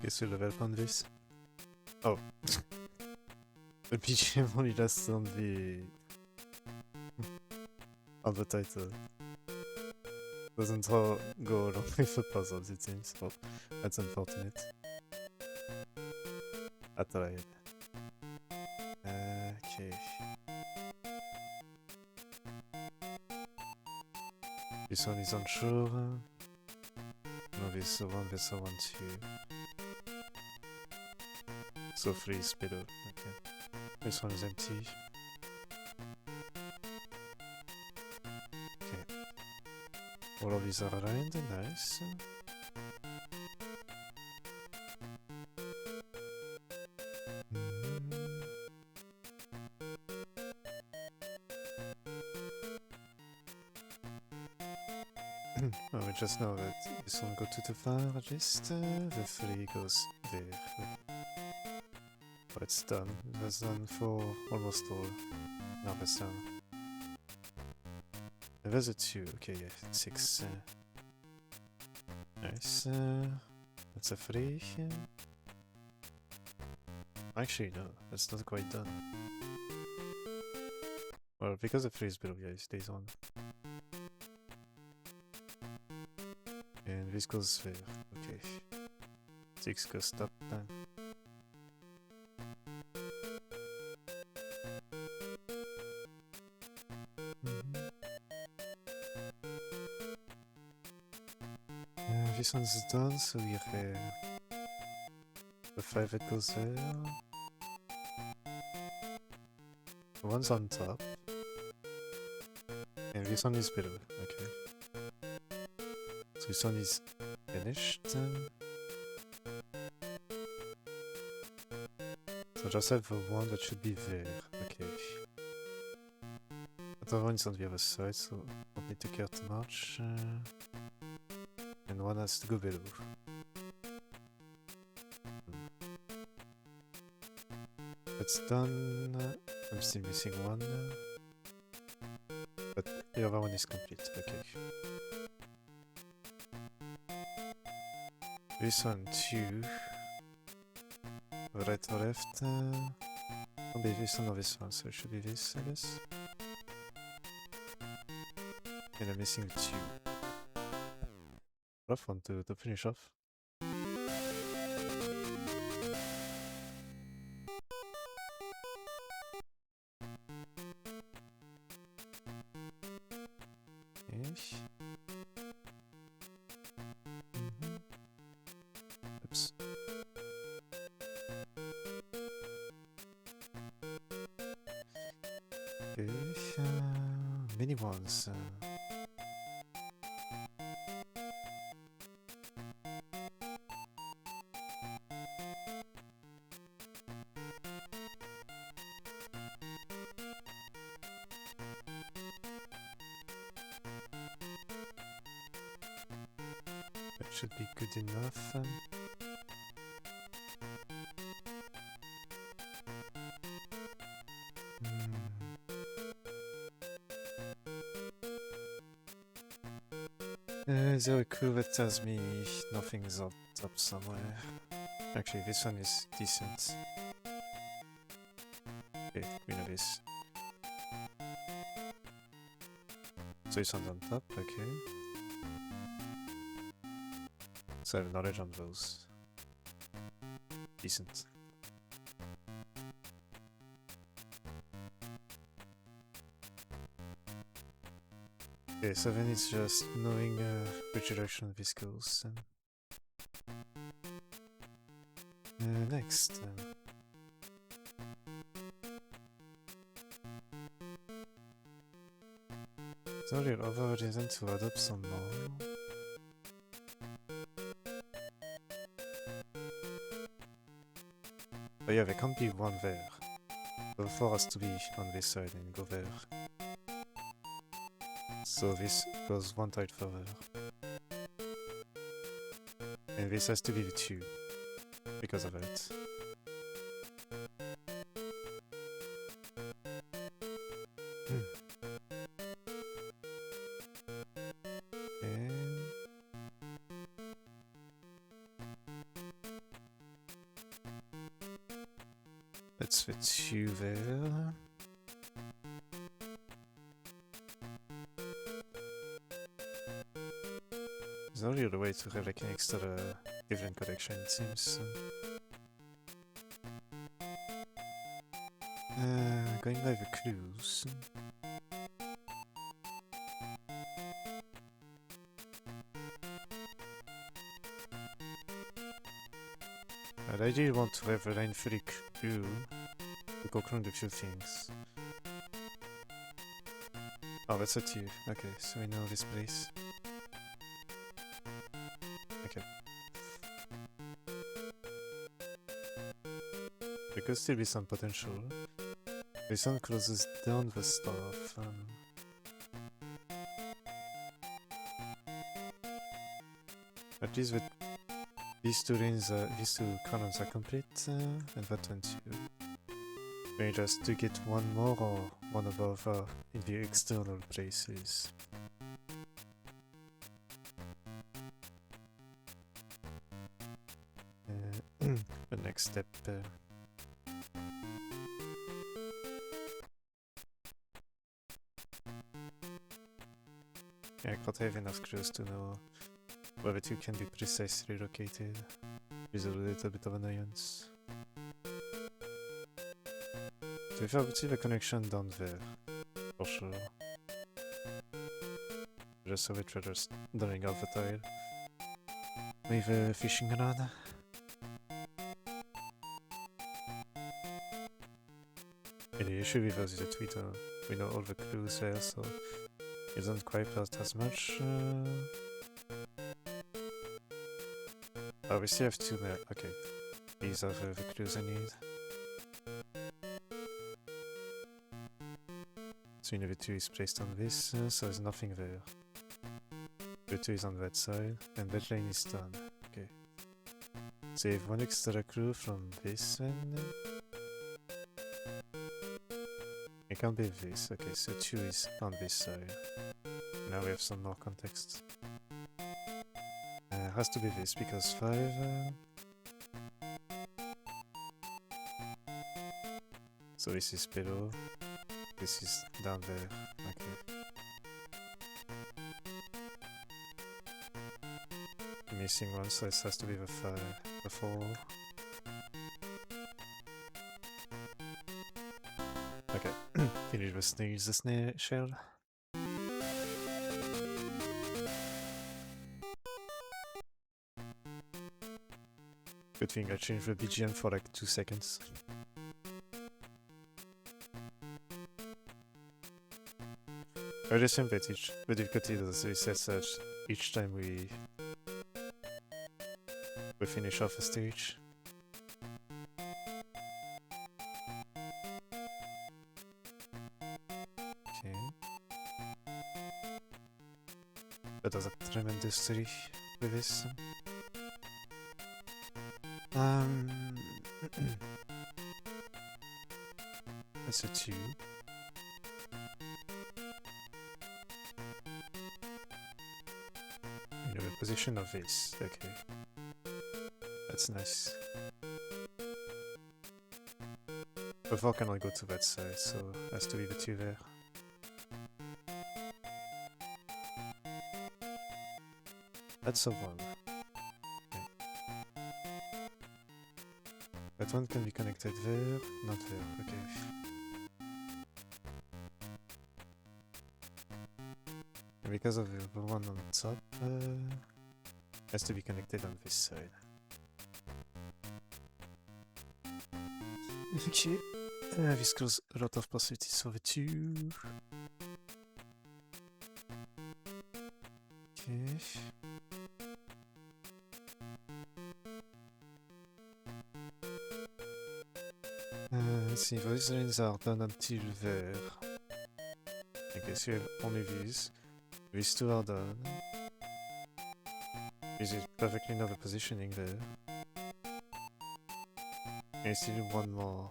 Qu'est-ce que level point de vis? Oh. The PGM only lasts on the title. Doesn't go along with the puzzles, it seems. Oh, that's unfortunate. I tried. Okay. This one is unsure. No, this one, 2. So 3 is below. Okay. This one is empty. Okay. All of these are aligned, nice. Oh, we just know that this one goes to the far just the 3 goes there. Oh, it's done. It was done for almost all. Now that's done. There's a 2, okay, yeah, 6. Nice. That's a 3. Actually, no, that's not quite done. Well, because the 3 is below, yeah, it stays on. And this goes there, okay. 6 goes stop time. This one's done, so we have the 5 that goes there. The one's on top. And this one is below, okay. So this one is finished. So just have the one that should be there, okay. The other one is on the other side, so don't need to care too much. And one has to go below. That's done. I'm still missing one. But the other one is complete, okay. This one too. Right or left? I'll be this one or this one, so it should be this, I guess. And I'm missing the 2. Rough one to finish off. Okay. Oops. Okay. Many ones. Should be good enough. Is there a clue that tells me nothing's up somewhere? Actually, this one is decent. Okay, we know this. So this one's on top, okay. So I have knowledge on those. Decent. Okay, so then it's just knowing which direction this goes. Next. Sorry, other reason to add up some more. But yeah, there can't be one there. The 4 has to be on this side and go there. So this goes one side further. And this has to be the 2. Because of it. Let's fit 2 there. There's no real way to have like an extra different collection, it seems. Going by the clues. But I do want to have a line fully clue to go around a few things. Oh, that's a 2. Okay, so we know this place. Okay. There could still be some potential. This one closes down the stuff. At least with these two columns are complete, and that one too. Maybe just to get one more or one above in the external places. The next step. Yeah, I can't have enough clues to know where the two can be precisely located. Is a little bit of annoyance. So if I would see the connection down there, for sure. Just so it rather during all the tile. With a fishing rod. The issue with us is that we know all the clues there, so it doesn't quite hurt as much. Oh, we still have 2 there. Okay, these are the clues I need. So the 2 is placed on this, so there's nothing there. The 2 is on that side, and that lane is done. Okay. So you have 1 extra clue from this end. It can't be this. Okay, so 2 is on this side. Now we have some more context. Has to be this because 5. So this is below. This is down there. Okay. Missing one, so this has to be the 5, the 4. Okay. Finish the sneeze, the snare shell. Good thing I changed the BGM for like 2 seconds. I would assume that the difficulty does reset such each time we finish off a stage. Okay. That does a tremendous trick with this. That's a 2. You know the position of this. Okay. That's nice. The 4 can only go to that side, so has to be the 2 there. That's a 1. Okay. That one can be connected there, not there, okay. And because of the one on top, has to be connected on this side. Okay, this causes a lot of possibilities for the 2. Okay. Let's see, those lanes are done until there. Okay, so you have only these. These 2 are done. This is perfectly know the positioning there. And you still need 1 more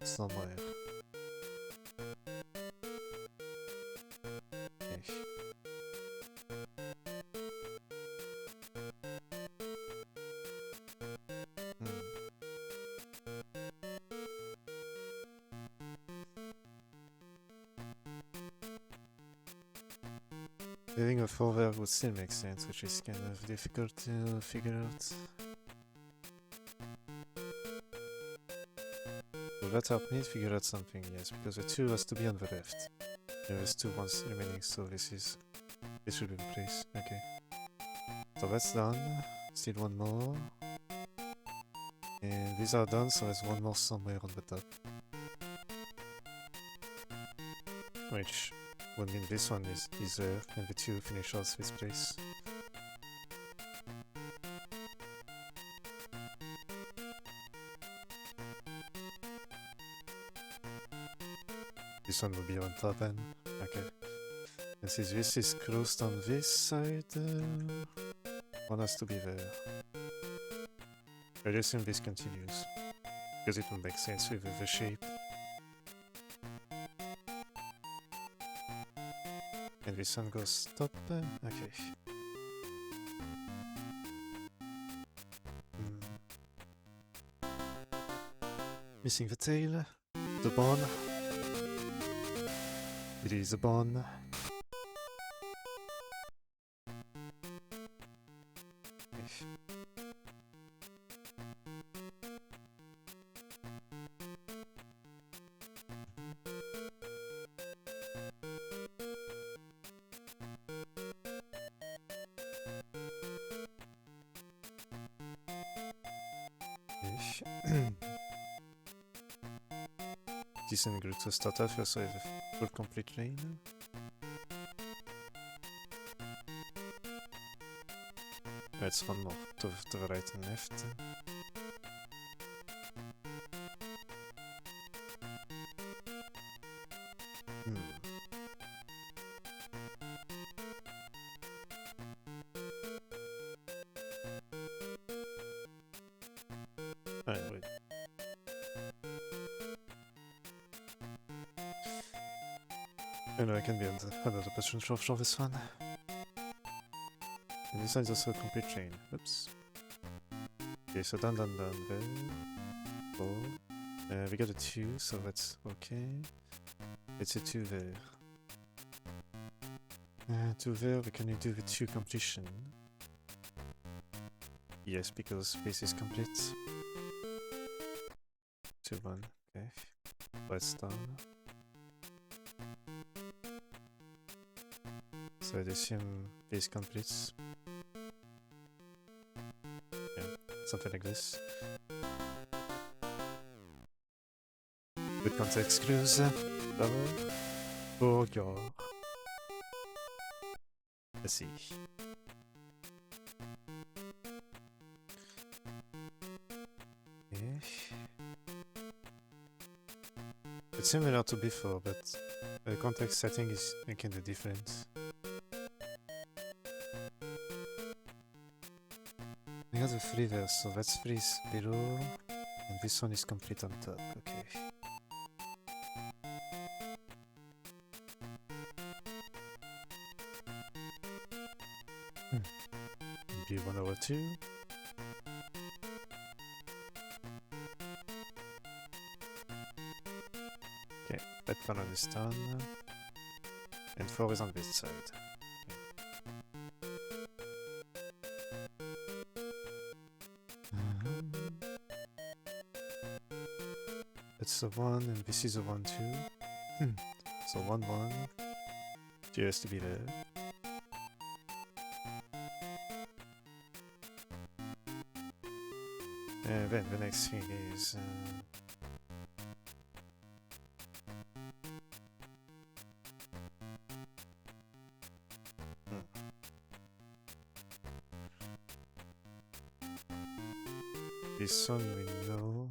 somewhere. Okay. Having a 4 there would still make sense, which is kind of difficult to figure out. Will that help me figure out something? Yes, because the 2 has to be on the left. There's 2 ones remaining, so this should be the place. Okay. So that's done. Still one more. And these are done, so there's one more somewhere on the top. Which would mean this one is there, and the 2 finish off this place. This one will be on top then. Okay. And since this is closed on this side, one has to be there. I assume this continues, because it will make sense with the shape. And this one goes top. Okay. Missing the tail, the bone. It is a bone. Decent group to start off here, so I have a full complete lane. That's one more to the right and left. Wait. No, I can be on the 100% sure for this one. And this one is also a complete chain. Oops. Okay, so down there. 4. We got a 2, so that's okay. It's a 2 there. 2 there, we can do the 2 completion. Yes, because base is complete. 2, 1, okay. Let's done. So I'd assume base completes. Yeah, something like this. Good context clues. Bravo. Burger. Let's see. It's similar to before, but the context setting is kind of different. We have the 3 there, so that's 3 is below, and this one is complete on top, okay. Maybe 1 over 2. Okay, that one is done, and 4 is on this side. That's a 1, and this is a 1 too. So 1 1. It has to be there. And then the next thing is this one we know.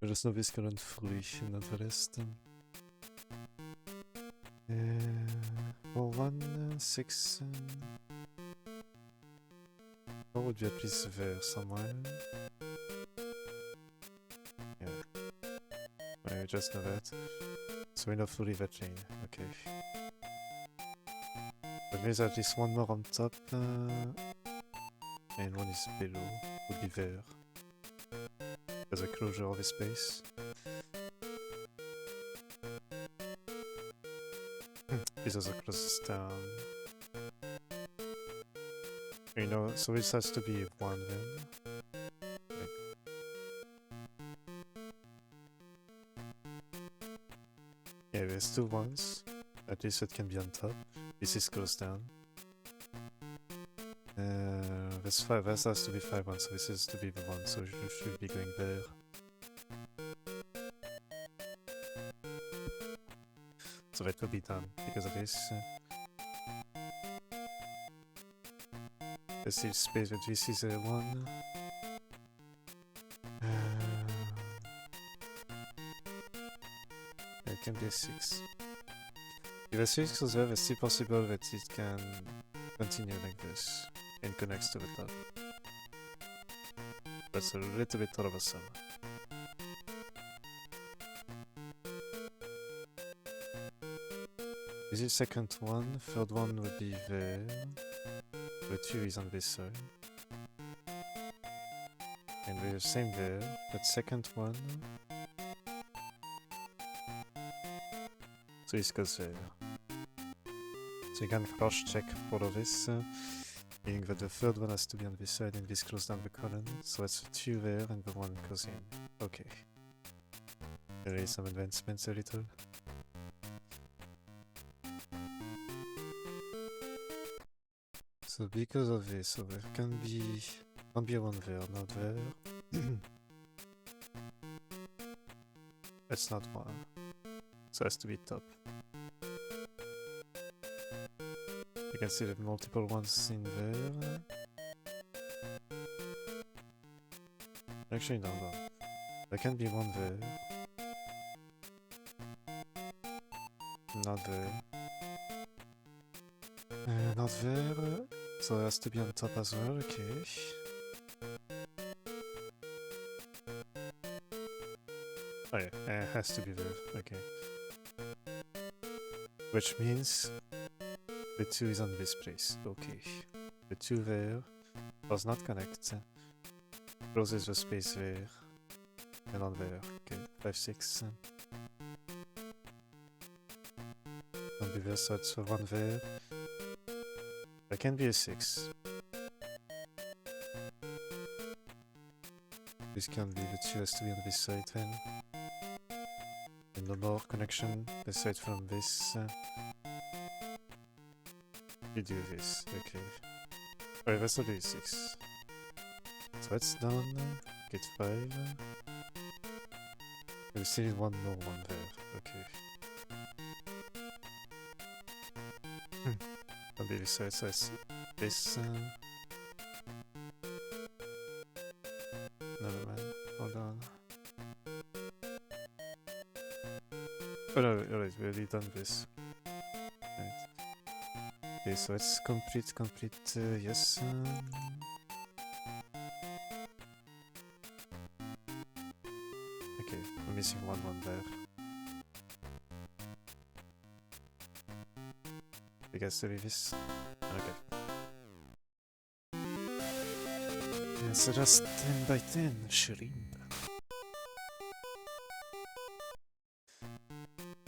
We just know this current free, not the rest. 4 1 6. What would be at least there somewhere? Yeah. We just know that. So we know fully that lane. Okay. But there's at least one more on top, and one is below. Would be there. There's a closure of the space. These are the closest down. You know, so this has to be 1 then. Okay. Yeah, there's 2 1s. At least it can be on top. This goes down. This 5, this has to be 5 1, so this is to be the 1, so you should be going there. So that will be done because of this. Let's see space with this is a 1. It can be a 6. If a 6 goes there, it's still possible that it can continue like this and connects to the top. That's a little bit troublesome. This is second one, third one would be there. The 2 is on this side. And we're the same there, but second one. So this goes there. So you can cross check all of this, meaning that the third one has to be on this side and this closes down the column. So that's the 2 there and the 1 goes in. Okay. There is some advancements a little. So because of this, so there can't be a 1 there, not there. That's not 1. So it has to be top. You can see the multiple ones in there. Actually, no. There can be 1 there. Not there. Not there. So it has to be on top as well, okay. Oh yeah, it has to be there, okay. Which means the 2 is on this place, okay. The 2 there does not connect. Closes the space there. And on there, okay. 5, 6. On the other side, so 1 there. There can be a 6. This can be the 2 has to be on this side then. And no more connection aside from this. You do this, okay. Alright, let's do 6. So that's done. Get 5. We still need 1 more 1 there, okay. On the other side, so it's this. Never mind, hold on. Oh no, alright, we already done this. Right. Okay, so it's complete, yes. Okay, we're missing 1 there. You guys to leave this? Okay. And so just 10 by 10, shrimp.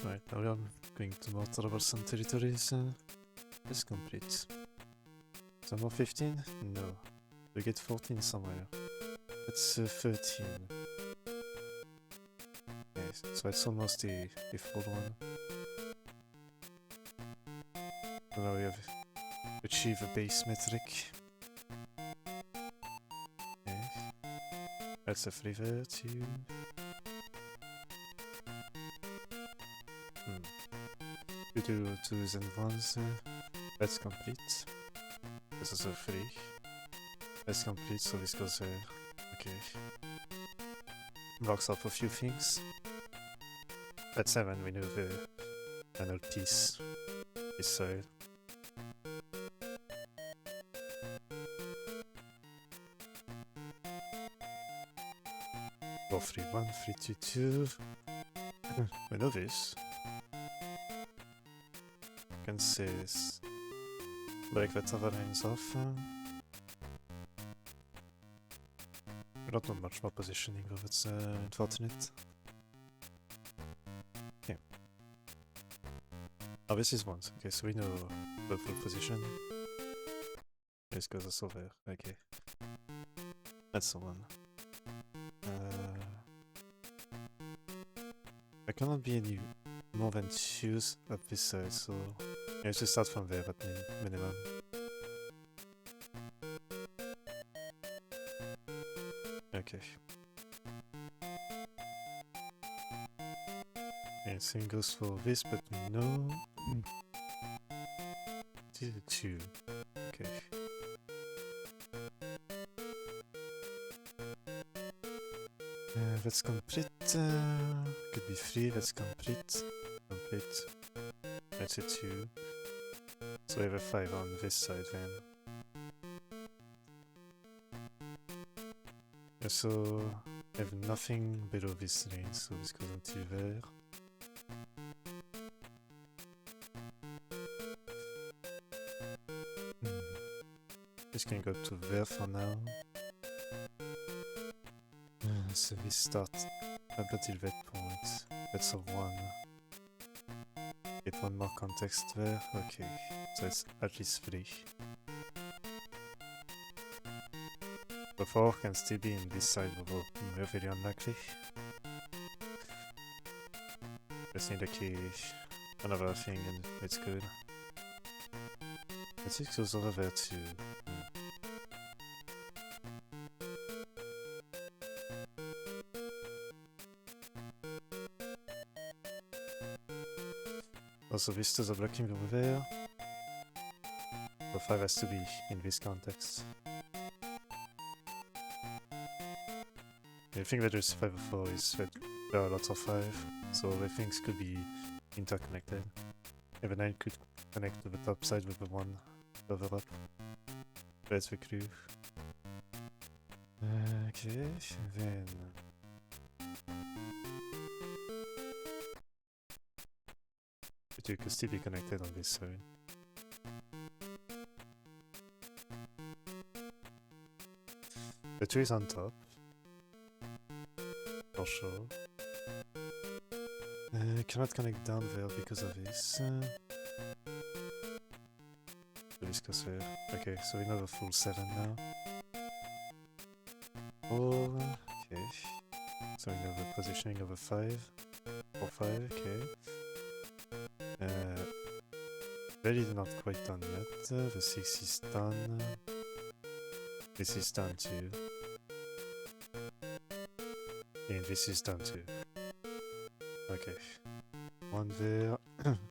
Right, now we are going to more troublesome territories. It's complete. Some more 15? No. We get 14 somewhere. That's 13. Yes, so it's almost the full one. So now we have achieved a base metric. Okay. That's a flavor too. We do 2s and 1s. That's complete. This is a 3. That's complete, so this goes there. Okay. Blocks off a few things. At 7 we know the final piece. This side. Go 3, 1, 3, 2, 2. We know this. You can say this. Break the other lines off. We don't know much more positioning, though it's unfortunate. Okay. Oh, this is 1. Okay, so we know the full position. This goes also there. Okay. That's the one. I cannot be any more than 2 up this side, so I should start from there at minimum. Okay. And same goes for this, but no. This is a 2. Okay. That's complete. Could be 3, that's complete. Complete. That's a 2. So we have a 5 on this side then. So I have nothing below this range, so this goes until there. This can go to there for now. So we start up until that point. That's a 1. Get 1 more context there. Okay, so it's at least 3. The 4 can still be in this side, but we're very unlikely. Just need a key, another thing, and it's good. Let's see, it goes over there too. Also, vistas are blocking over there. So 5 has to be in this context. The thing that there's 5 or 4 is that there are lots of 5, so the things could be interconnected. Even 9 could connect to the top side with the 1 over up. That's the clue. Okay, then... The 2 could still be connected on this side. The 2 is on top. For sure. Cannot connect down there because of this. This goes there. Okay, so we know the full 7 now. 4. Okay. So we know the positioning of a 5. 4, 5, okay. That is not quite done yet. The 6 is done. This is done too. And this is done too. Okay. 1 there.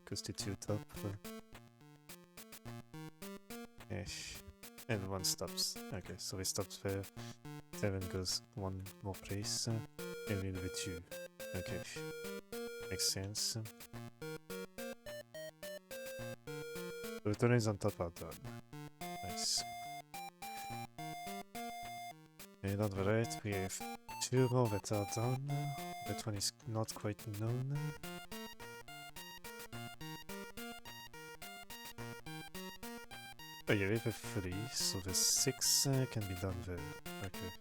Goes to 2 top. And 1 stops. Okay, so it stops there. 7 goes 1 more place. And we do the 2. Okay. Makes sense. The turns on top are done. Nice. And on the right we have 2 more that are done. That one is not quite known. Oh yeah, we have a 3, so the 6 can be done there. Okay.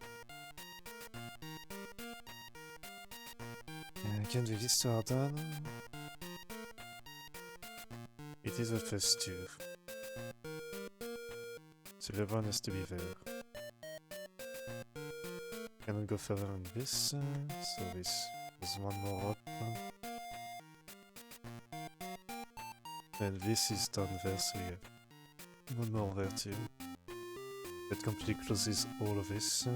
Again, these 2 are done. It is the first 2. So the 1 has to be there. Cannot go further than this, so this is 1 more up. And this is done there, so yeah. 1 more there too. That completely closes all of this,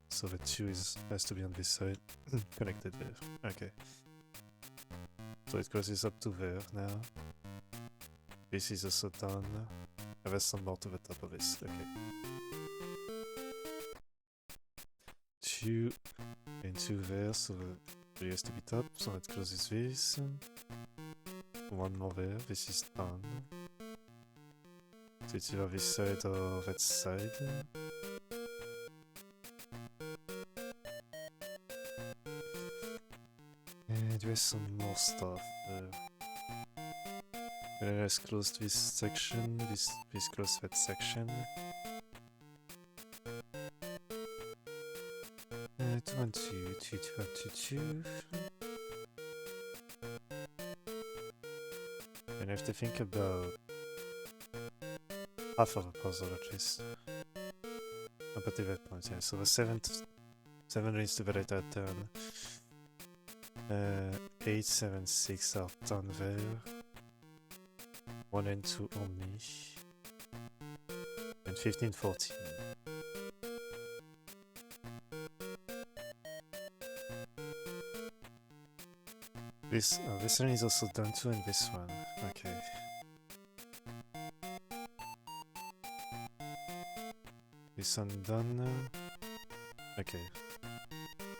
so the 2 has to be on this side, connected there. Okay. So it closes up to there now. This is also done. And there's some more to the top of this. Okay. 2 and 2 there, so the 3 has to be top, so it closes this. 1 more there, this is done. So it's either this side or that side. And there's some more stuff there. And then let's close this section, this close that section. 2 and 2, 2, 2 and 2, 2. And I have to think about half of a puzzle at least. but the red points, yeah. So the 7 rings to the right are done. 8, 7, 6 are done there. 1 and 2 only. And 15, 14. This ring is also done too, and this one. Okay. This one done now. Okay.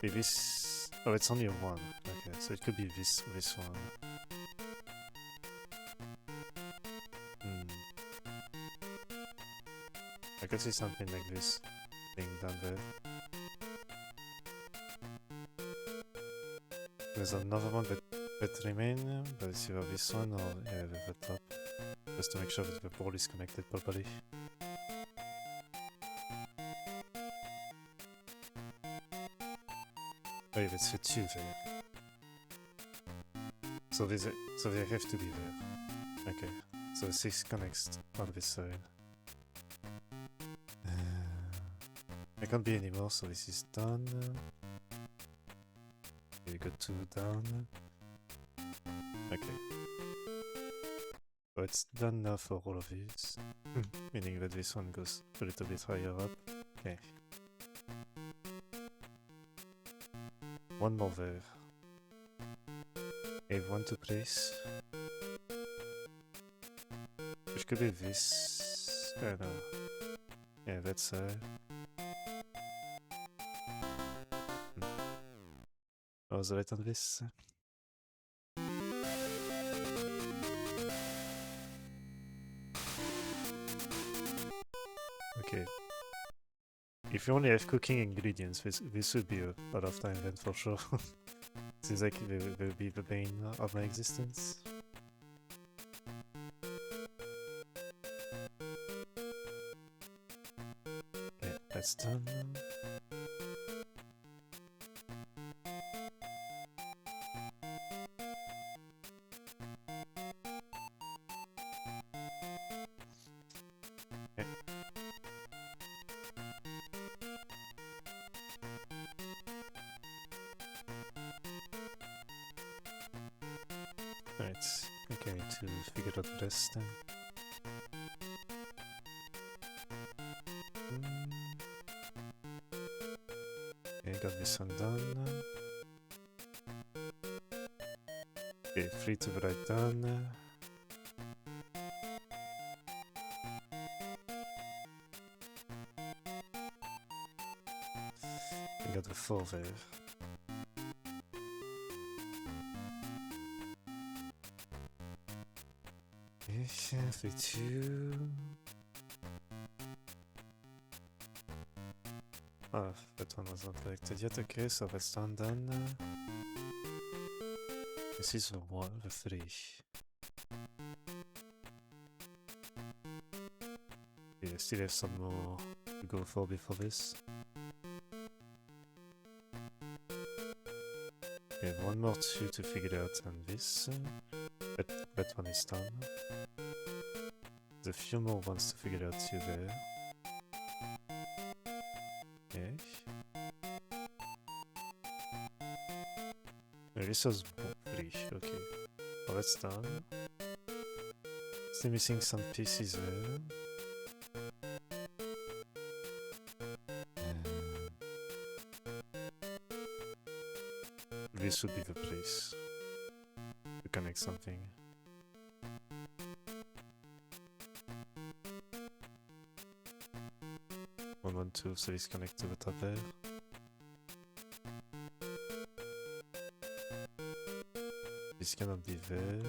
Maybe this. Oh, it's only a 1. Okay, so it could be this one. I could see something like this being done there. There's another one that remain, but it's either this one or yeah, the top. Just to make sure that the ball is connected properly. Oh, yeah, it's the 2 there. So they have to be there. Okay, so the 6 connects on this side. There can't be any more, so this is done. We got 2 down. Okay. So it's done now for all of these. Meaning that this one goes a little bit higher up. Okay. 1 more there. I have 1 to place. Which could be this. I don't know. Yeah, that's I was right on this. Okay. If you only have cooking ingredients, this would be a lot of time then for sure. Seems like they will be the bane of my existence. Okay, that's done. Right, okay, to figure out the rest then. Okay, got this one done. Okay, 3 to the right done. I got the 4 there. Okay, 2. Ah, that one was not collected yet. Okay, so that's done then. This is the 1, the 3. Yeah, still have some more to go for before this. Okay, 1 more 2 to figure out on this. That one is done. There's a few more ones to figure out too there. Okay. This was 3, okay. Well, that's done. Still missing some pieces there. This would be the place to connect something. One, 2, so it's connected to the top there. This cannot be there.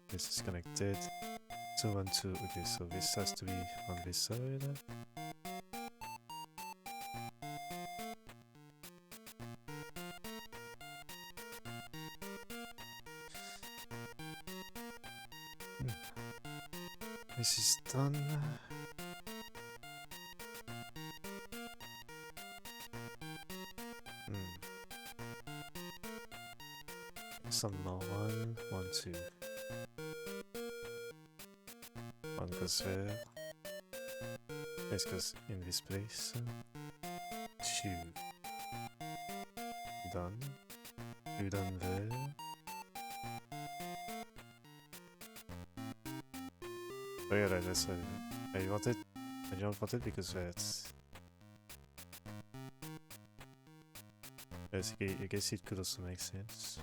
This is connected. 2, 1, 2. Okay, so this has to be on this side. This is done. Some more. 1, 1, 2. 1 goes there. nice because in this place. 2. Done. 2 done there. Oh yeah, that's I wanted. I don't want it because that's. I guess it could also make sense.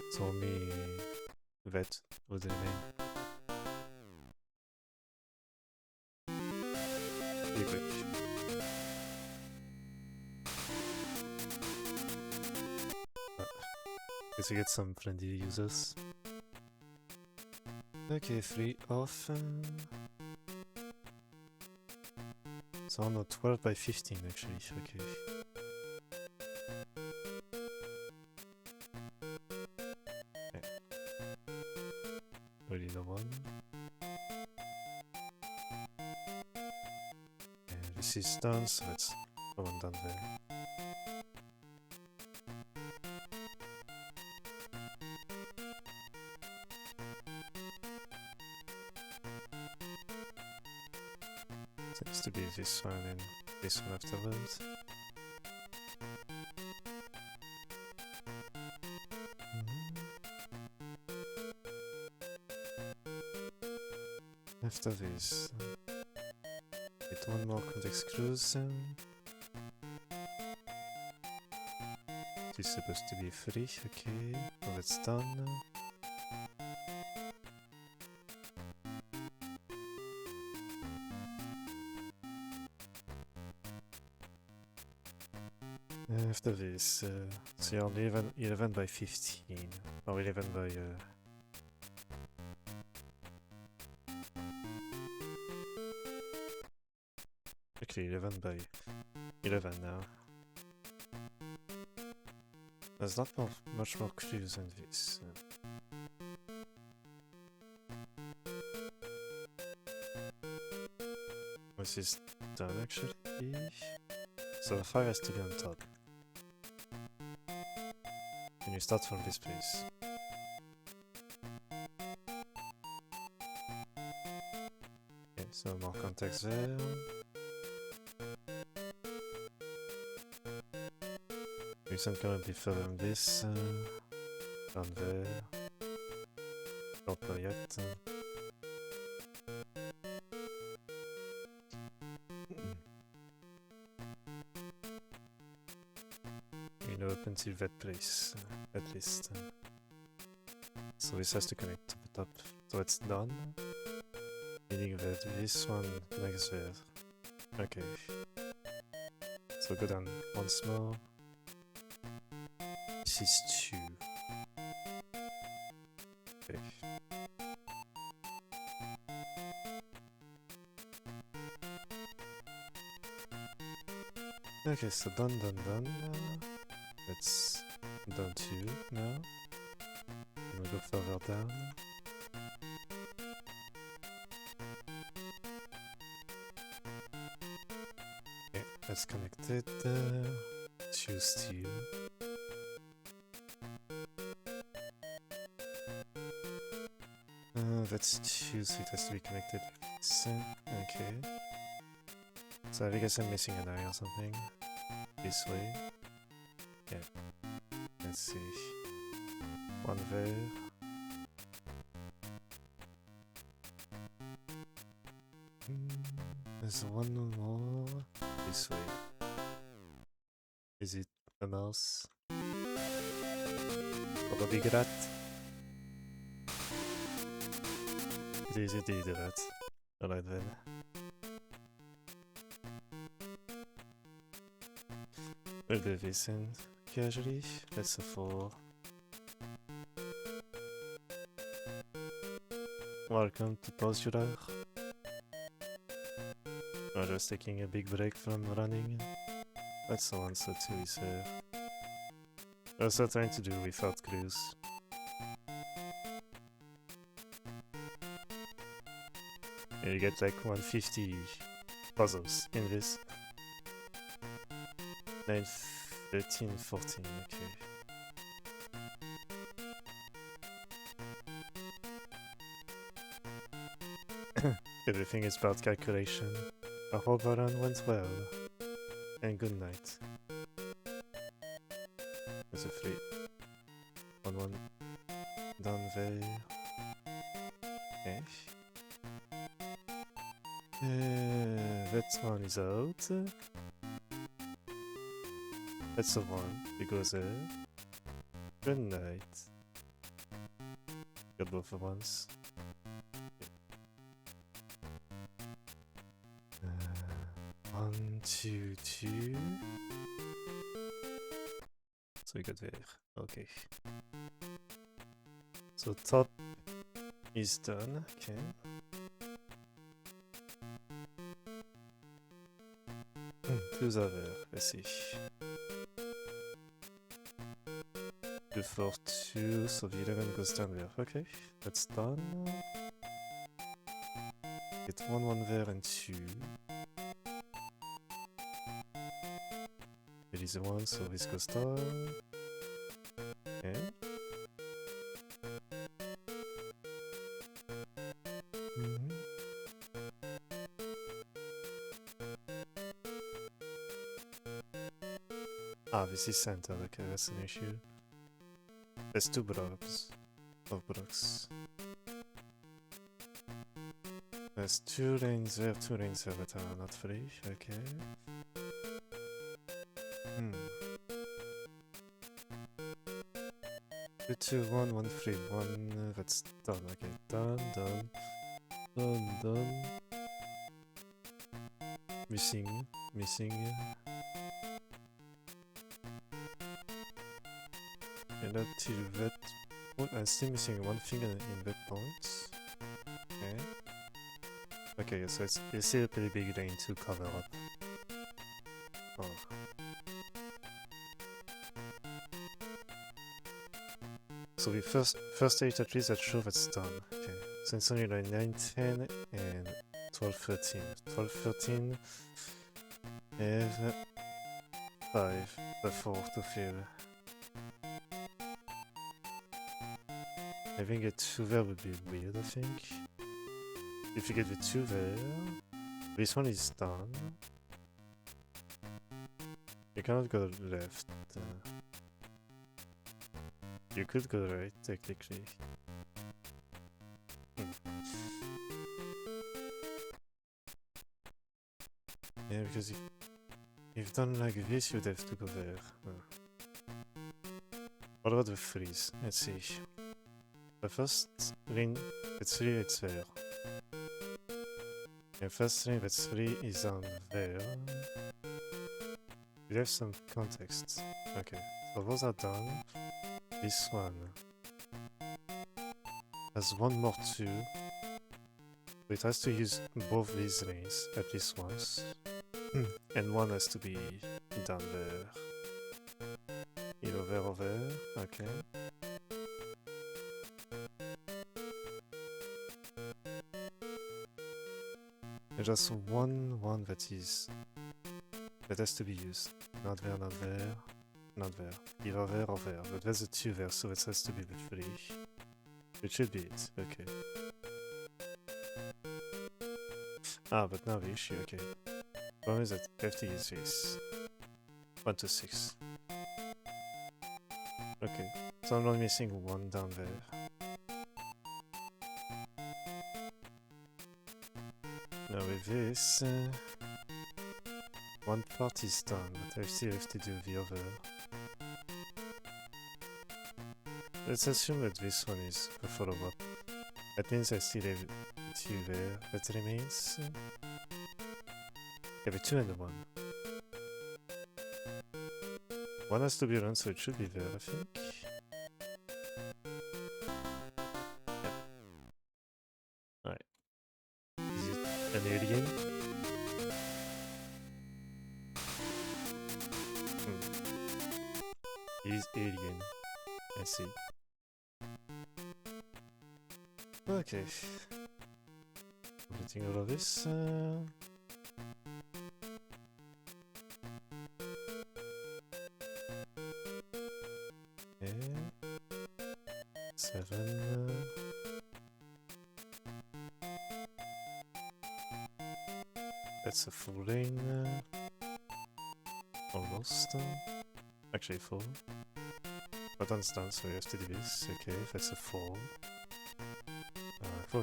It's only that would remain. Pretty quick. Guess we get some friendly users. Okay, 3 off. So no, 12 by 15 actually, okay. Already the one. And this is done, so let's go on down there. Seems to be this one and this one afterwards. After this, get one more context clues. This is supposed to be free, okay, well it's done. After this, so you're on 11 by 15, or 11 by... Actually 11 by 11 now. There's not much more clues than this. This is done actually. So the fire has to be on top. And you start from this place. Okay, so more context there. We can currently film this. Down there. Not there yet. Up until that place, at least. So this has to connect to the top. So it's done. Meaning that this one connects there. Okay. So go down once more. This is 2. Okay. Okay, so done. It's done 2 now. And we'll go further down. Okay, that's connected. 2 steel. That's 2, so it has to be connected with this. Okay. So I guess I'm missing an eye or something. This way. Yeah. Let's see. One there. There's one more. This way. Is it a mouse? Probably rat. It is indeed a rat. Alright then. We'll do this in casually. That's a 4. Welcome to Postular. I'm just taking a big break from running. That's the one, so 2 is here. Also trying to do without clues. You get like 150 puzzles in this. 9, 13, 14, okay. Everything is about calculation. I hope our run went well. And good night. There's a free. One down there. Okay. That one is out. That's the one. It goes there. Good night. Got both at once. 1, 2, 2. So we got there. Okay. So top is done. Okay. Two are there. Let's see. 2, 4, 2. So the 11 goes down there. Okay. That's done. Get 1, 1 there and 2. There is a 1, so this goes down. Okay. Ah, this is center. Okay, that's an issue. There's 2 blocks. Of blocks. There's 2 lanes there, 2 lanes there, but are not free. Okay. 2, 2, 1, 1, 3, 1. That's done. Okay, done. Missing. And up to that point, I'm still missing one thing in that point. Okay. Okay, so it's still a pretty big lane to cover up. Oh. So the first 8 at least that show that's done. Okay. So it's only like 9, 10 and 12, 13. 12, 13 have 5, the 4 to fill. Having a 2 there would be weird, I think. If you get the 2 there, this one is done. You cannot go left. You could go right, technically. Yeah, because if you've done like this, you'd have to go there. What about the freeze? Let's see. The first lane, that's 3, it's there. The first lane, that's 3, is on there. We have some context. Okay, so those are done. This one has one more 2. So it has to use both these lanes at least once. And one has to be down there. Either there or there. Okay. And just one that has to be used. Not there, not there. Not there. Either there or there. But there's a 2 there, so it has to be the 3. It should be it. Okay. Ah, but now the issue, okay. Problem is that I have to use this. 1 to 6. Okay. So I'm only missing 1 down there. Now with this, one part is done, but I still have to do the other. Let's assume that this one is a follow-up. That means I still have 2 there. That remains... I have a 2 and a 1. 1 has to be run, so it should be there, I think. Yep. Alright. Is it an alien? It is alien. I see. Okay. Completing all of this. Okay. 7. that's a full lane. Almost. Actually full. But one's done, so we have to do this. Okay, that's a 4.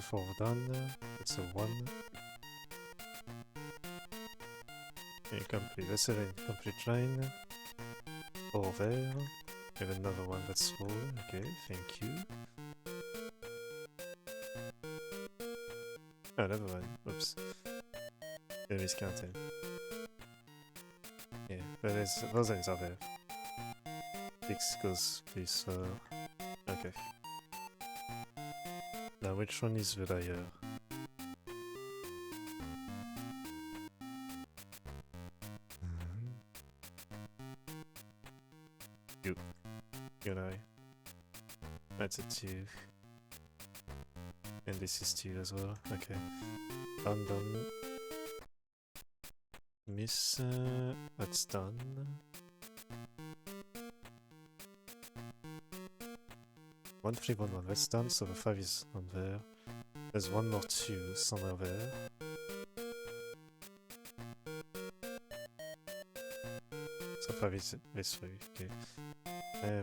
4 done. That's a 1. Okay, complete. That's a complete line. 4 there. We have another one that's full. Okay, thank you. Oh, never mind. Oops. It is counting. Yeah, but those lines are there. 6 goes this. Okay. Now, which one is the liar? You. You and I. That's a 2. And this is 2 as well. Okay. Done. Miss. That's done. One, 3, 1, 1. That's done, so the 5 is on there. There's one more 2 somewhere there. So 5 is this way, okay.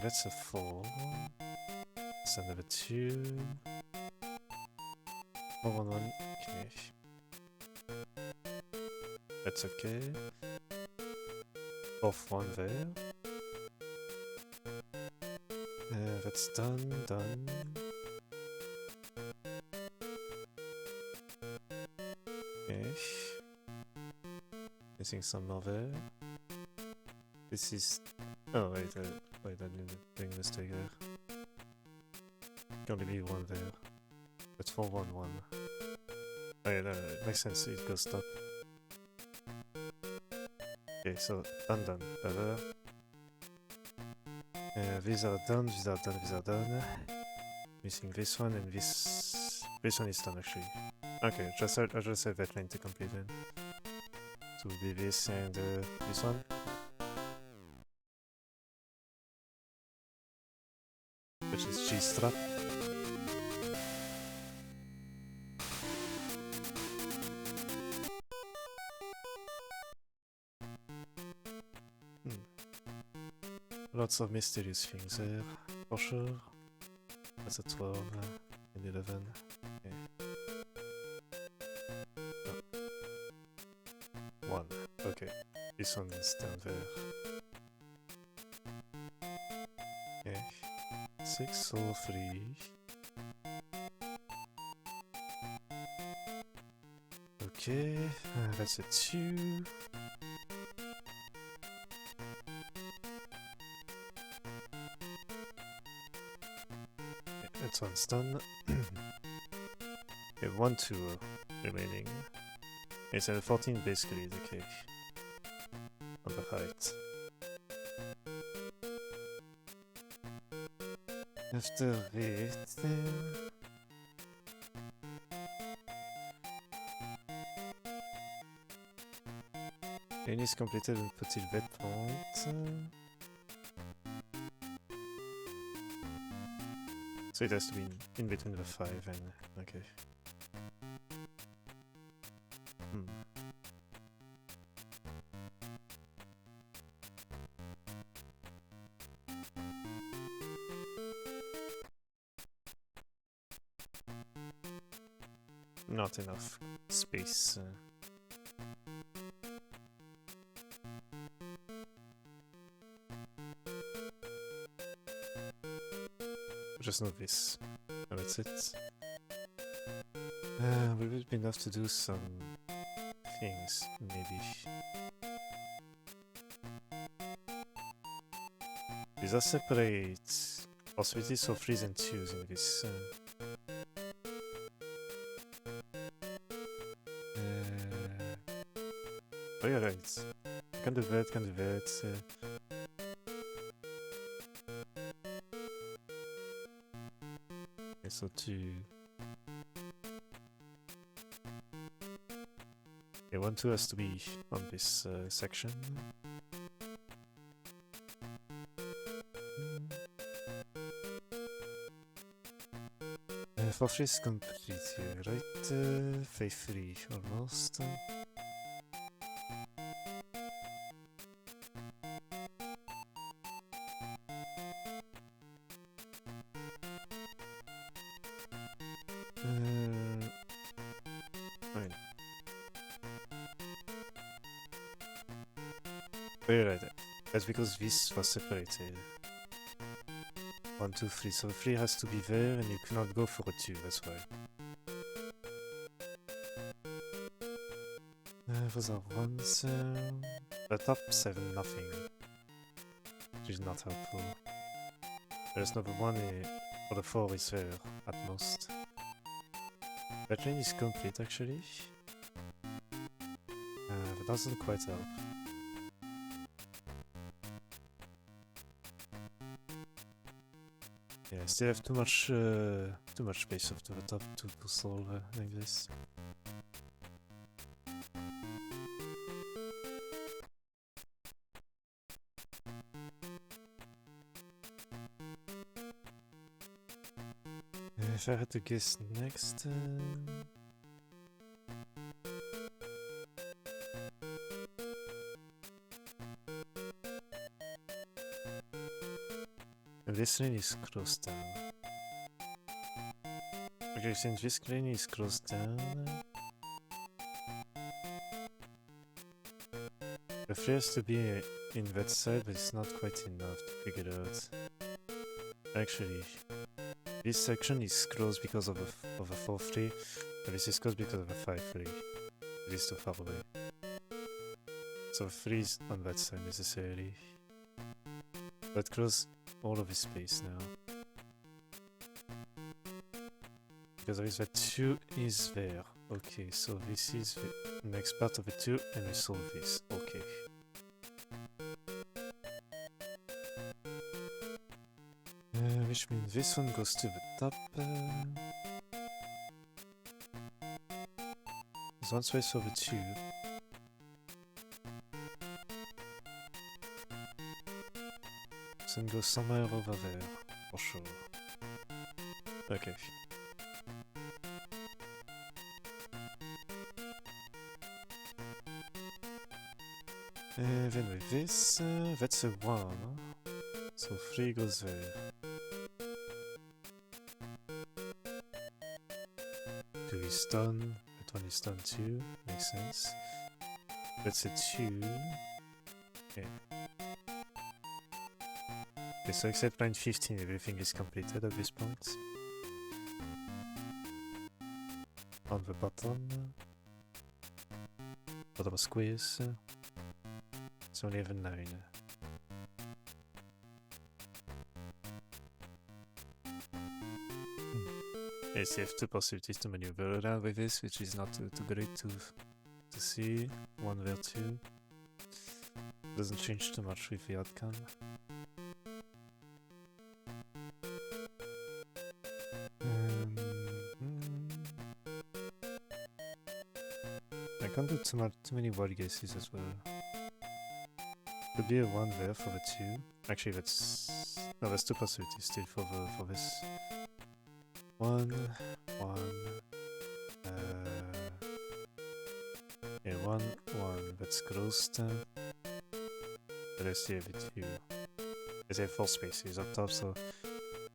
That's a 4. That's another 2. 4, 1, 1. Okay. That's okay. Off 1 there. That's done. Okay. Missing some more there. This is... Oh wait, I'm doing a mistake there. Can only be 1 there. That's 4, 1, 1. Oh yeah, no, it makes sense, it goes stop. Okay, so done. These are done. Missing this one and this one is done actually. Okay, I just have that line to complete then. So it will be this and this one. Which is G-strap. Lots of mysterious things there, for sure. That's a 12 and 11. Okay. Oh. 1. Okay. This one is down there. Okay. 6 or 3. Okay. That's a 2. That one's done. We have 1, 2 remaining. Okay, so 14 basically is okay. On the height. After it... Une is completed, une petite vêtement. So it has to be in between the 5 and... okay. Not enough space. Just not this. And that's it. Will it be enough to do some things, maybe? These are separate possibilities for 3s and 2s in this. Oh yeah, right. Can do that. Okay, so 2. Okay, 1, 2 has to be on this section. For 3 is complete here, right? Phase 3 almost. Very right. That's because this was separated. 1, 2, 3. So 3 has to be there and you cannot go for a 2, that's why. Those are 1s. The top 7, nothing. Which is not helpful. There's another 1 or the 4 is there at most. That lane is complete actually. But doesn't quite help. Yeah, I still have too much space up to the top to solve like this. If I had to guess next... this lane is closed down. Okay, since this lane is closed down... the flare has to be in that side, but it's not quite enough to figure it out. Actually, this section is closed because of a 4-3, but this is closed because of a 5-3. It is too far away. So 3 is on that side necessarily. But close all of this space now. Because there is that 2 is there. Okay, so this is the next part of the 2 and we solve this. Okay. Which means this one goes to the top. There's one space for the 2. This one goes somewhere over there, for sure. Okay. Then with this, that's a 1. So 3 goes there. 2 is done, that 1 is done too, makes sense. That's a 2. Okay. Okay, so except line 15, everything is completed at this point. On the bottom of squares, it's only have a 9. Yes, you have 2 possibilities to maneuver around with this, which is not too great to see. 1 there 2. Doesn't change too much with the outcome. I can't do too many wild guesses as well. Could be a 1 there for the 2. Actually, that's no, there's 2 possibilities still for this. 1, 1, yeah, 1, 1, that's closed. But I still have it 2. There's a 4 spaces up top, so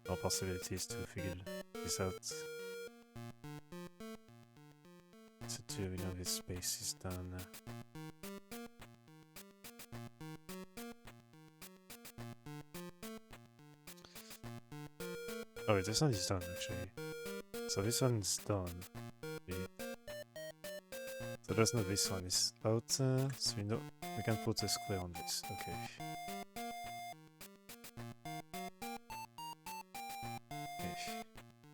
no possibilities to figure this out. So 2, we know this space is done. Oh wait, this one is done actually. So this one is done. So there's no this one is out, so we know we can put a square on this. Okay. Okay.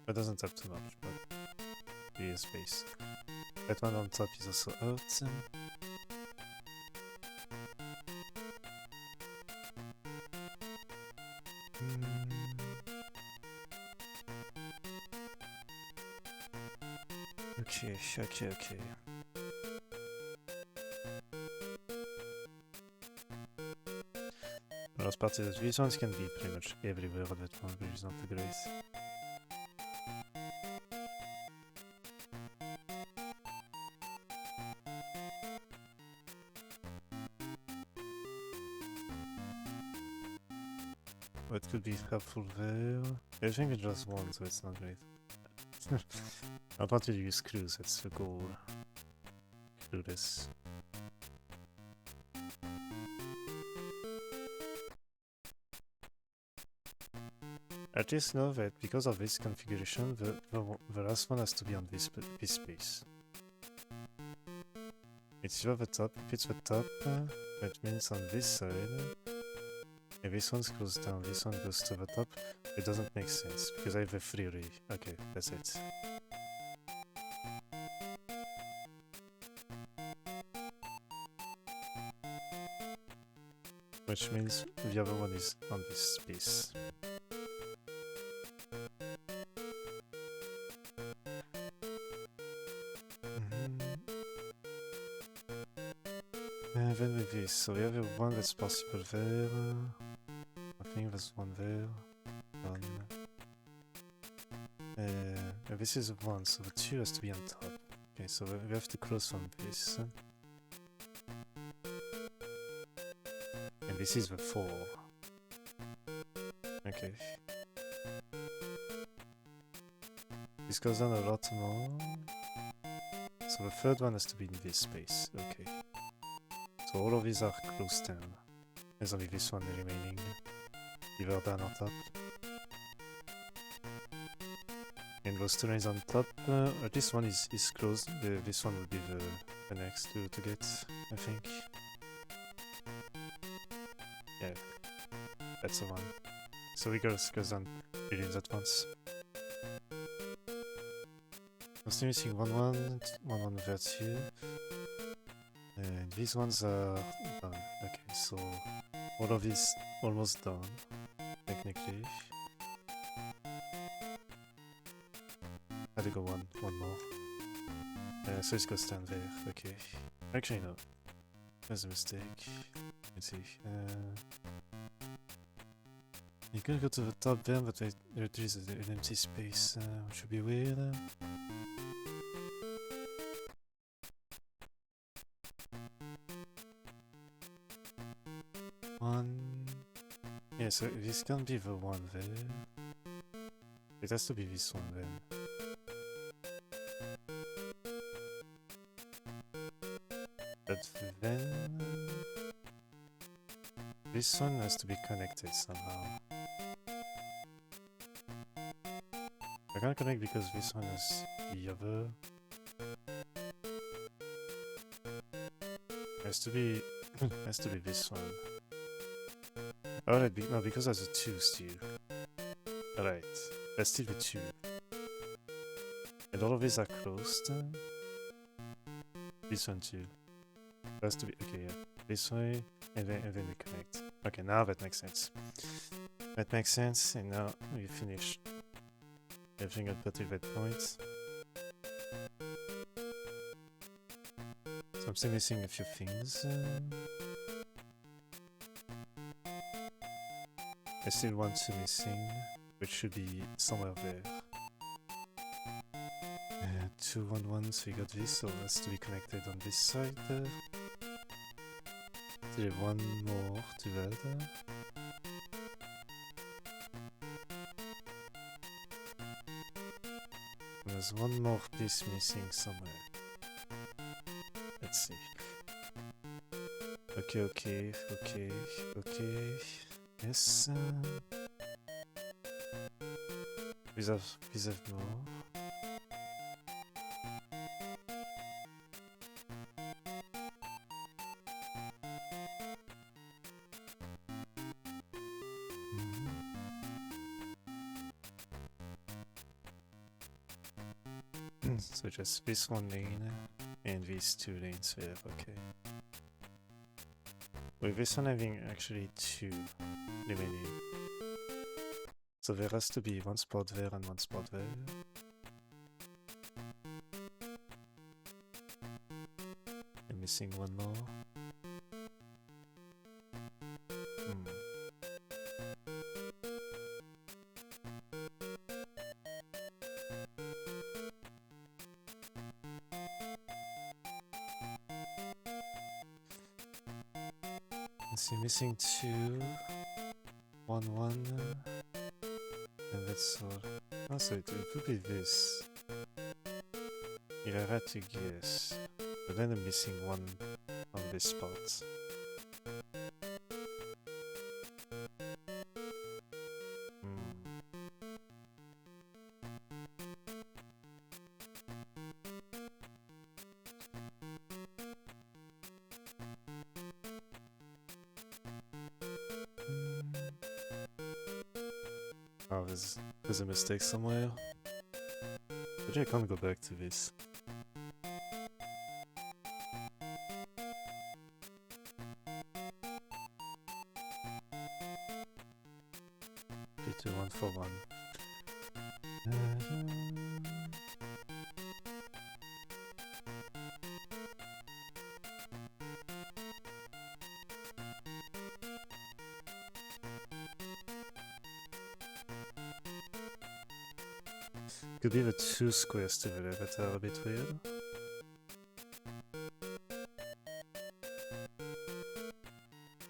That doesn't have too much, but be a space. That one on top is also out. Okay. The last part is that these ones can be pretty much everywhere at that point, which is not too great. What could be helpful there? I think it's just 1, so it's not great. I want to use screws, that's the goal. Do this. At least know that because of this configuration, the last one has to be on this space. It's either the top. If it's the top, that means on this side. If this one goes down, this one goes to the top. It doesn't make sense because I have a free ray. Okay, that's it. Which means the other one is on this space. Then with this, so we have a one that's possible there. I think there's one there. One. And this is a one, so the two has to be on top. Okay, so we have to close from this. And this is the 4. Okay. This goes down a lot more. So the third one has to be in this space. Okay. So all of these are closed down. There's only this one remaining. Either down or top. And those two lines on top, at least one is closed. This one will be the next to get, I think. Yeah, that's the one. So we goes down billions at once. I'm still missing one over here. And these ones are done. Okay, so all of these almost done, technically. I had to go one more. So it goes down there, okay. Actually no, there's a mistake. Let's see. You can go to the top there, but there is an empty space, which would be weird. One. Yeah, so this can't be the one there. It has to be this one then. But then this one has to be connected somehow. I can't connect because this one has the other. Has to be this one. Alright, no, because there's a 2 still. Alright, that's still the 2. And all of these are closed. This one too. Has to be okay, yeah. This way, and then we connect. Okay, now that makes sense. That makes sense, and now we finished everything up to that point. So I'm still missing a few things. There's still 1, 2 missing, which should be somewhere there. 2, 1, 1, so we got this, so it has to be connected on this side. Still one more to add. There's one more piece missing somewhere. Let's see. Okay. Yes. We have more. So just this one lane and these 2 lanes there, okay. With this one having actually 2 remaining. So there has to be 1 spot there and 1 spot there. I'm missing 1 more. So missing 2, 1, 1, and that's all. Oh, so it would be this. If I had to guess, but then I'm missing 1 on this spot. Oh, there's a mistake somewhere. But I can't go back to this. Two, 1 for 1. Could be the 2 squares to the left that are a bit weird.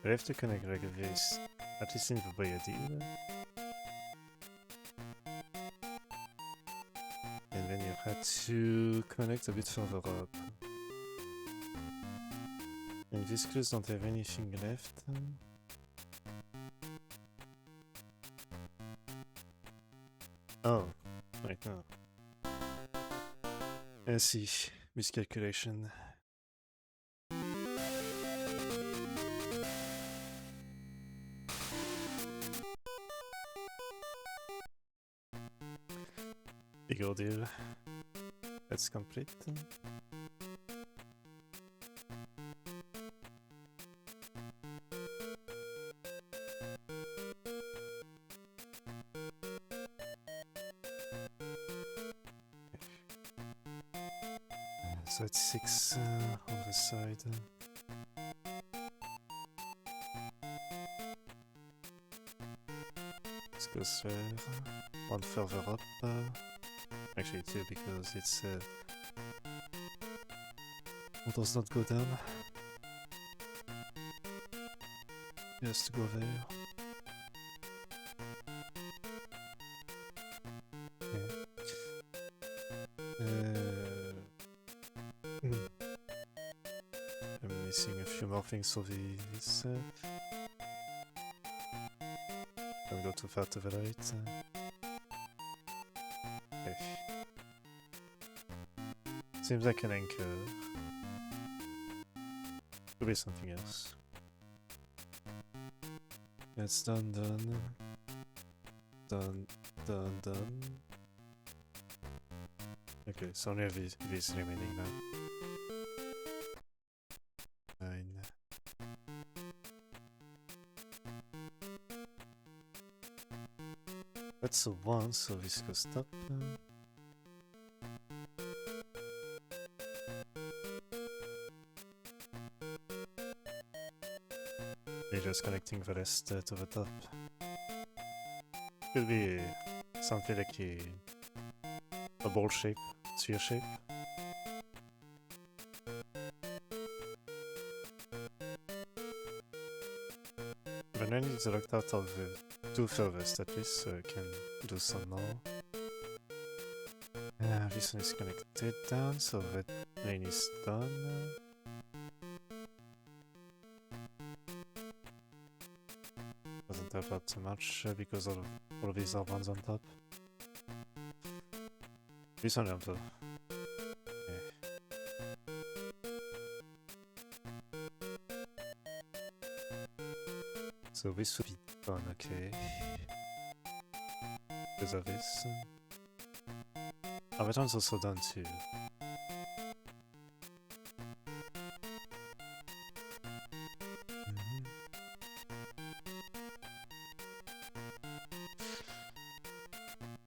I have to connect like this, at least in the way I did. And then you had to connect a bit further up. And these clues don't have anything left. Oh, right now. I see, miscalculation. Big ordeal. That's complete. So it's 6 on the side. This goes there. 1 further up. Actually 2 because it's it does not go down. It has to go there. I'm missing a few more things for this. Don't go too far to the right. Okay. Seems like an anchor. Could be something else. That's done. Okay, so only have these remaining now. 9. That's a 1, so this goes stop. You're just connecting the rest to the top. Could be something like a ball shape, sphere shape. When I need to look out of the 2 furthest at least, so I can do some more. This one is connected down, so that lane is done. Doesn't help out too much because all of these are ones on top. This one on top. So this would be done, okay. Because of this. Oh, that one's also done too.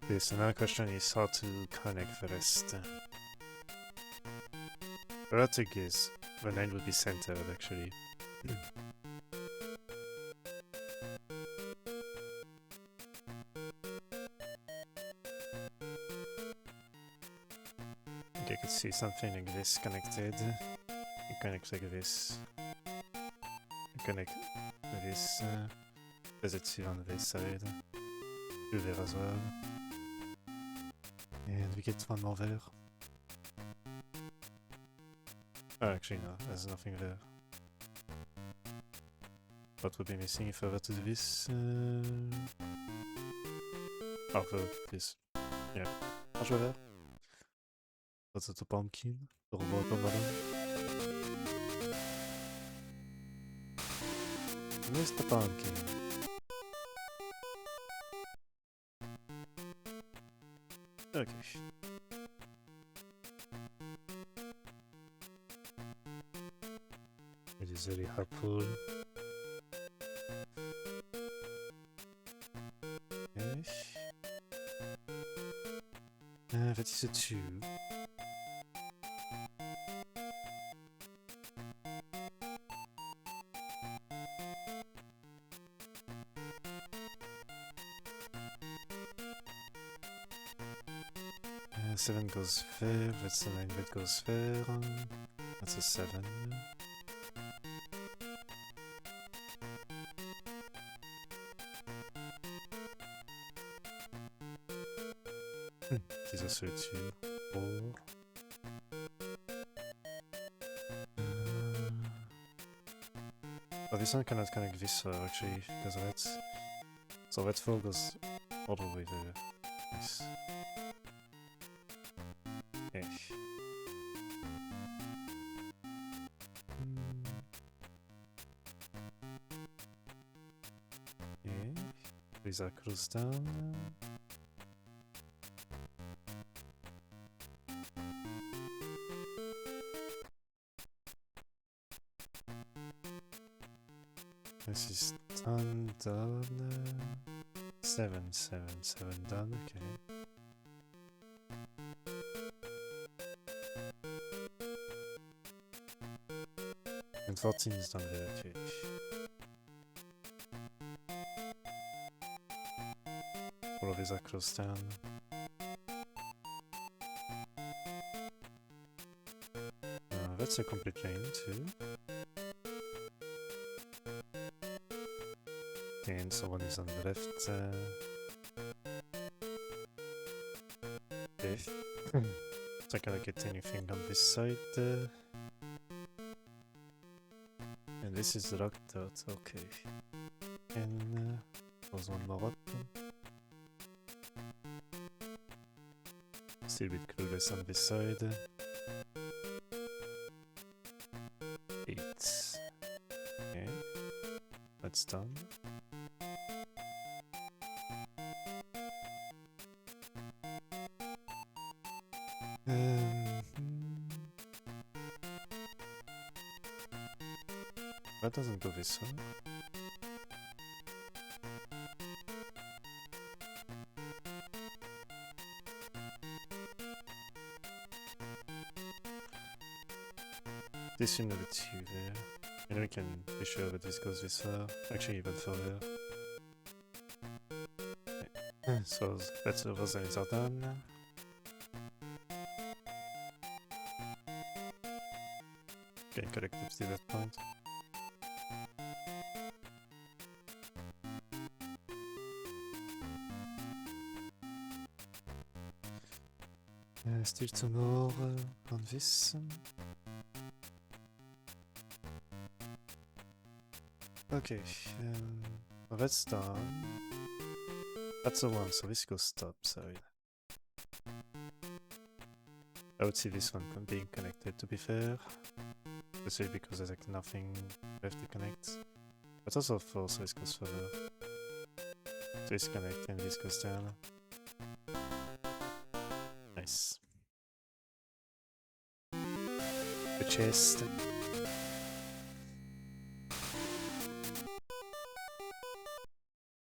Okay, so now the question is how to connect the rest. The logic is the 9 would be centered actually. I could see something like this connected. You connect like this. You connect this. As it's here on this side. Do there as well. And we get one more there. Oh, actually no, there's nothing there. What would be missing if I were to do this? Oh, this. Yeah. I'll show that. That's a pumpkin. The robot bottom. Mr. Pumpkin. is very helpful. Okay. That is a 2. Seven goes there, that's the 9 that goes there. That's a 7. This is also a 2. 4. Oh, this one cannot connect this actually, because of that. So that 4 goes all the way there. Nice. Okay. Okay. These are closed down. This is done. 7, 7, 7 done, okay. And 14 is done there, okay. All of these are closed down. That's a complete lane too. And someone is on the left. Okay. So I cannot get anything on this side. And this is locked out, okay. And close one more up. Still a bit clueless on this side. 8. Okay. That's done. That doesn't go this way. This unit is here there. And we can be sure that this goes this far. Actually even further. Okay. So that's all those lines are done. Okay, collect up to that point. Still some more on this. Okay, well that's done. That's the one, so this goes stop side. I would see this one being connected, to be fair. Especially because there's like nothing left to connect. But also 4, so this goes further. So this connect and this goes down. Nice. The chest.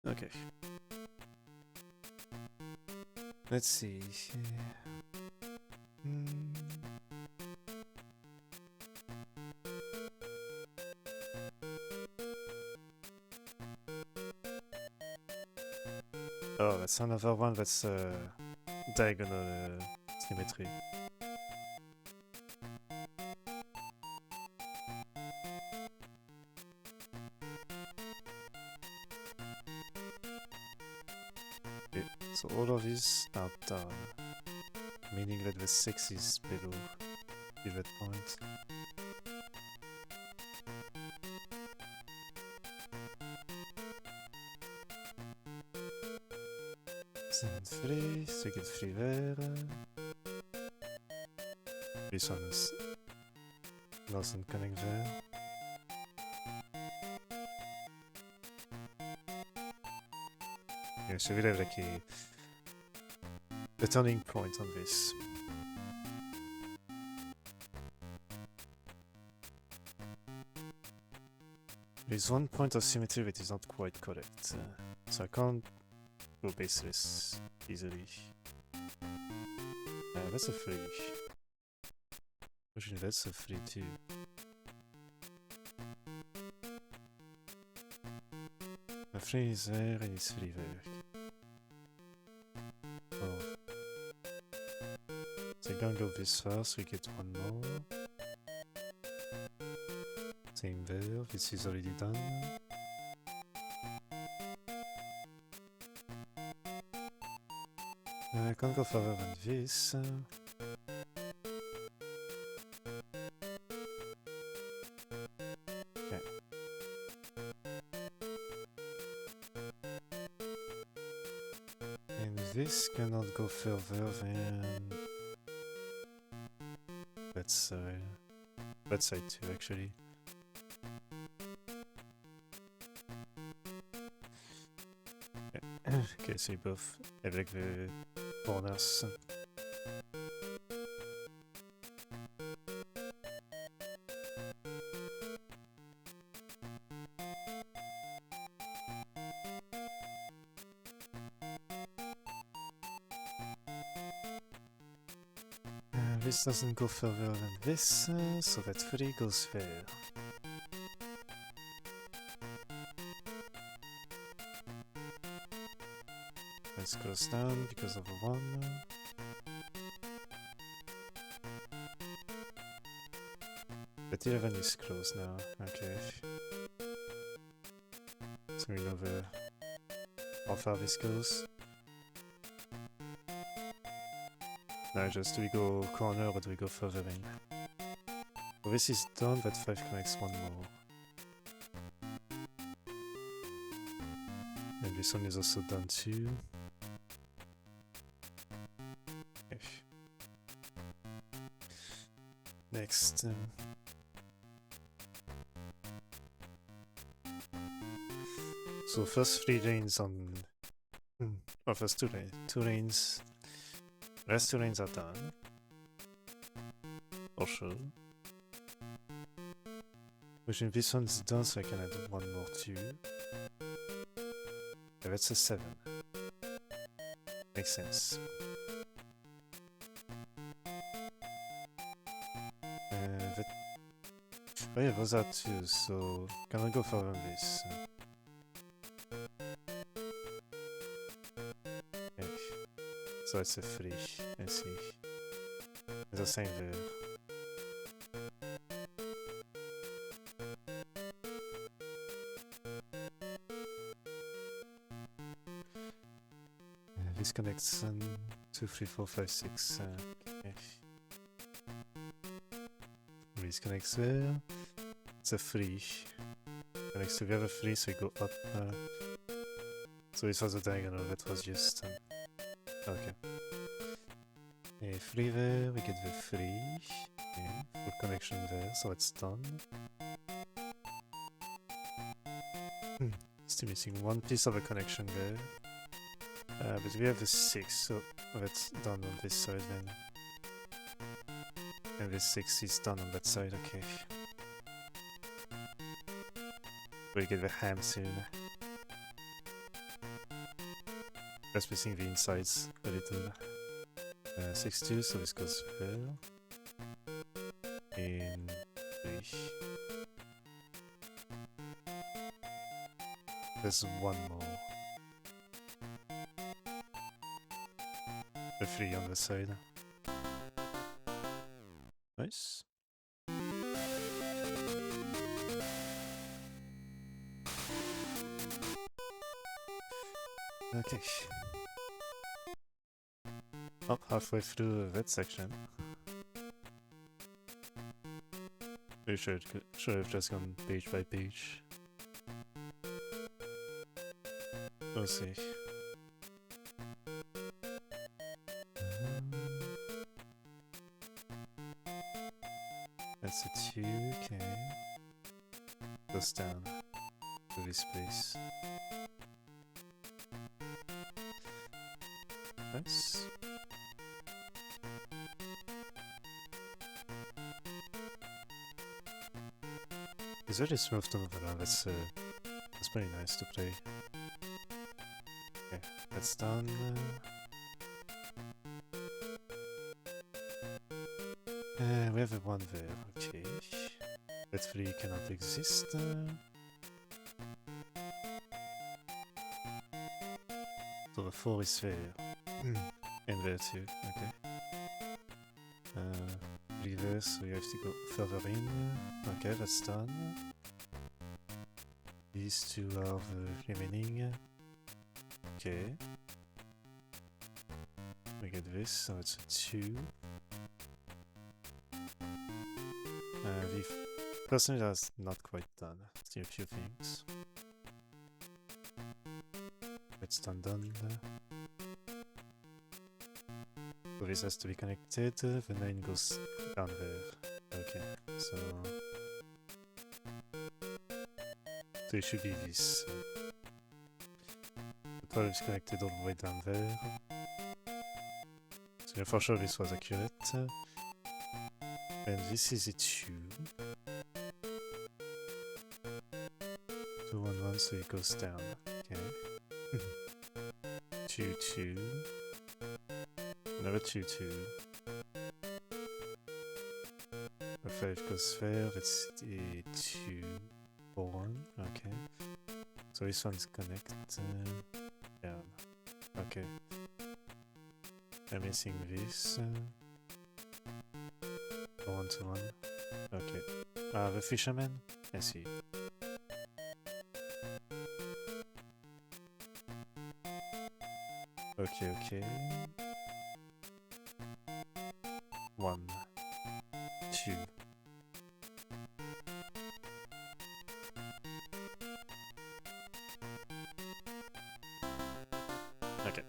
Okay. Let's see. Oh, that's another one that's diagonal symmetry. Okay, so all of these are done, meaning that the 6 is below pivot point. Free, so get free there. This one is doesn't connect there. Yeah, so we have like a turning point on this. There's one point of symmetry that is not quite correct, so I can't go baseless easily. That's a 3. Actually, that's a 3 too. A 3 is there and it's 3 there. Oh. So I can't go this far, so we get one more. Same there, this is already done. I can't go further than this. Okay. And this cannot go further than that side too, actually. Okay, so you both avec the corners. This doesn't go further than this, so that 3 goes there. This goes down because of a 1. But 11 is close now, okay. So we know how far this goes. Now just do we go corner or do we go further in? Well, this is done, that 5 connects one more. And this one is also done too. Okay. Next. So first 3 lanes on... or first 2 lanes. 2 lanes. Rest 2 lanes are done. For sure. Which in this one's done, so I can add 1 more too. Yeah, that's a 7. Makes sense. Oh yeah, those are 2, so can I go further than this? Okay. So it's a 3, I see. It's the same there. This connects 2, 3, 4, 5, 6. Okay. This connects there. It's a 3. Connects to the other 3, so we go up. So this was a diagonal that was just. Okay. A 3 there, we get the 3. Okay. Full connection there, so it's done. Still missing 1 piece of a connection there. But we have the 6, so that's done on this side then. And the 6 is done on that side, okay. We'll get the ham soon. Just missing the insides a little. 6-2, so this goes there. And 3. There's 1 more. The 3 on the side. Nice. Okay. Up halfway through that section. We should have just gone page by page. We'll see. That's a 2, okay. Goes down to this place. Nice. It's very smooth to move around. That's pretty nice to play. Okay, that's done. We have a 1 there. Okay. That 3 cannot exist. So the 4 is there. And there too. Okay. Reverse, so you have to go further in. Okay, that's done. These 2 are the remaining. Okay. We get this, so it's a 2. Personally, that's not quite done. Still a few things. It's done. So this has to be connected. The 9 goes down there. Okay, so it should be this. The 12 is connected all the way down there. So for sure this was accurate. And this is a 2. 2, 1, 1, so it goes down. Okay. 2, 2. Another 2, 2. A 5 goes there, that's a 2, 4, 1. Okay. So this one's connected down. Okay. I'm missing this. 1 to 1. Okay. The fisherman? I see. Okay. 1, 2. Okay.